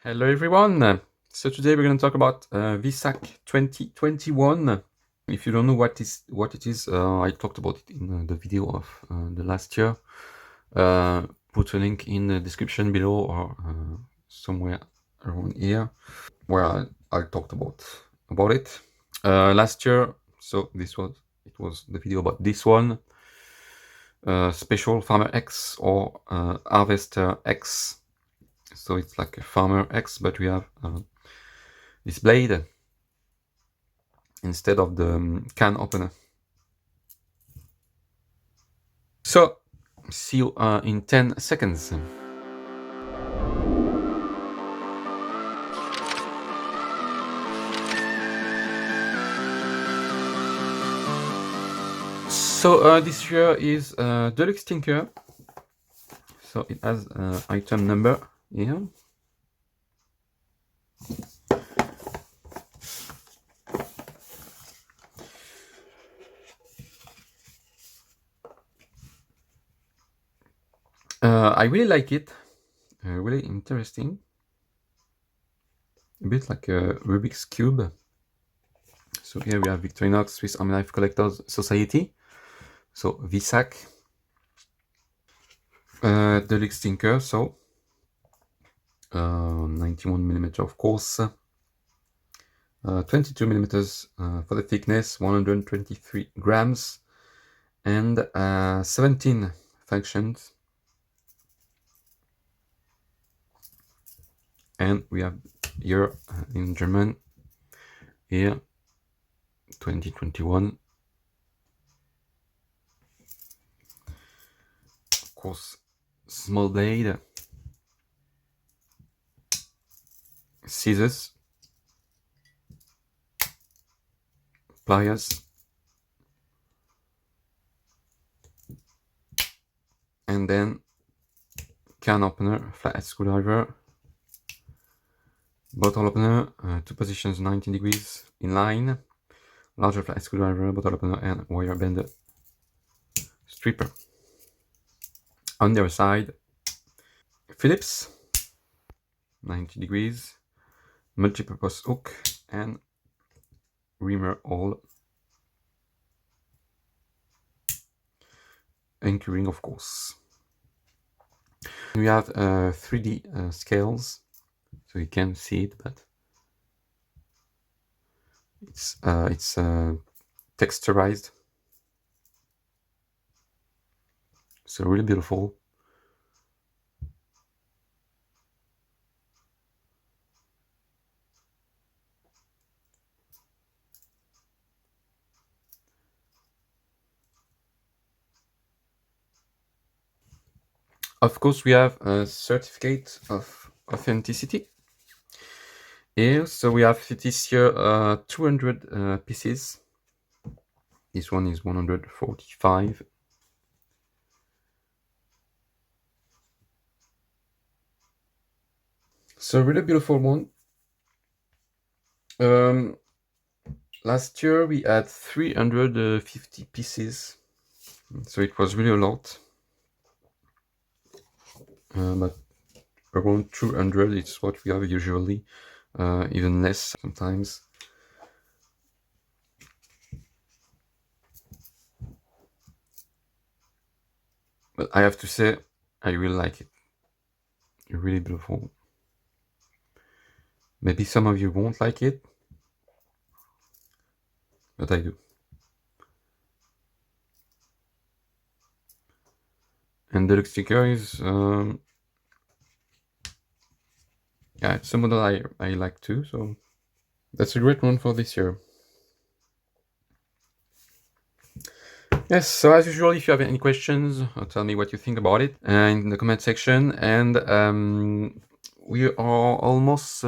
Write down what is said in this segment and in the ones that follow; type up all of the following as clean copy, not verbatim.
Hello everyone. So today we're going to talk about VSAC 2021. If you don't know what it is, I talked about it in the video of the last year. Put a link in the description below or somewhere around here where I talked about it last year. So it was the video about this one. Special Farmer X or Harvester X. So it's like a Farmer X, but we have this blade instead of the can opener. So, see you in 10 seconds. So this year is Deluxe Tinker. So it has item number here. I really like it. Really interesting. A bit like a Rubik's Cube. So here we have Victorinox Swiss Army Knife Collectors Society. So VSAC. Deluxe Tinker, so 91mm of course. 22mm for the thickness, 123 grams, and 17 functions. And we have here in German, here 2021. Of course, small blade, scissors, pliers, and then can opener, flat screwdriver, bottle opener, 2 positions 19 degrees in line, larger flat screwdriver, bottle opener, and wire bender stripper. On the other side, Phillips, 90 degrees, multi-purpose hook, and reamer hole, anchoring of course. We have 3D scales, so you can see it, but it's texturized, so really beautiful. Of course, we have a certificate of authenticity here. So we have this year 200 pieces. This one is 145. So really beautiful one. Last year we had 350 pieces, so it was really a lot. But around 200 is what we have usually, even less sometimes. But I have to say, I really like it. Really beautiful. Maybe some of you won't like it, but I do. And the Deluxe sticker is, yeah, it's a model I like too, so that's a great one for this year. Yes, so as usual, if you have any questions, tell me what you think about it in the comment section. And we are almost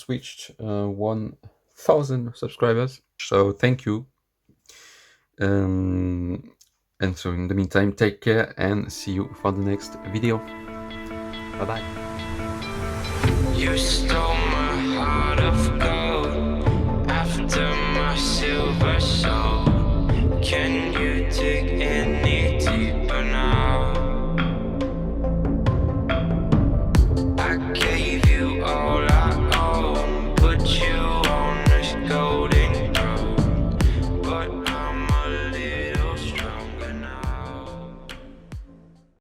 reached 1,000 subscribers. So thank you. And so in the meantime, take care and see you for the next video. Bye bye. You stole my heart of gold after my silver soul. Can you dig